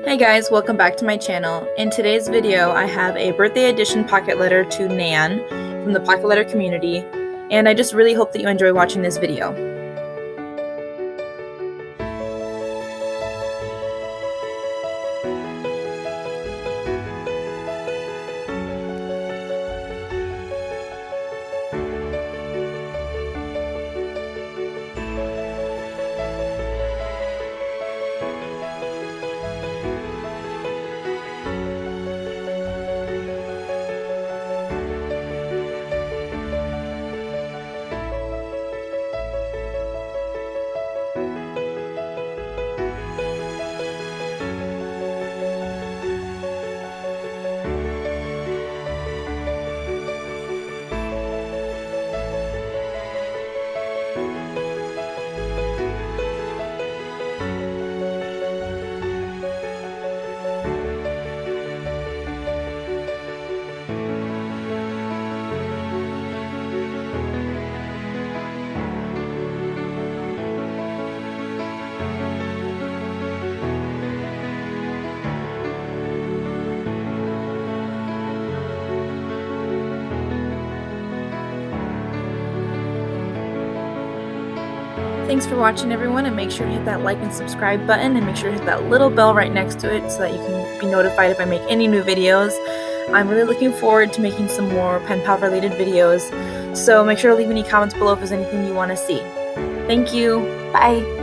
Hey guys, welcome back to my channel. In today's video, I have a birthday edition pocket letter to Nan from the pocket letter community, and I just really hope that you enjoy watching this video. Thanks for watching, everyone, and make sure to hit that like and subscribe button, and make sure to hit that little bell right next to it so that you can be notified if I make any new videos. I'm really looking forward to making some more pen pal related videos, so make sure to leave any comments below if there's anything you want to see. Thank you. Bye.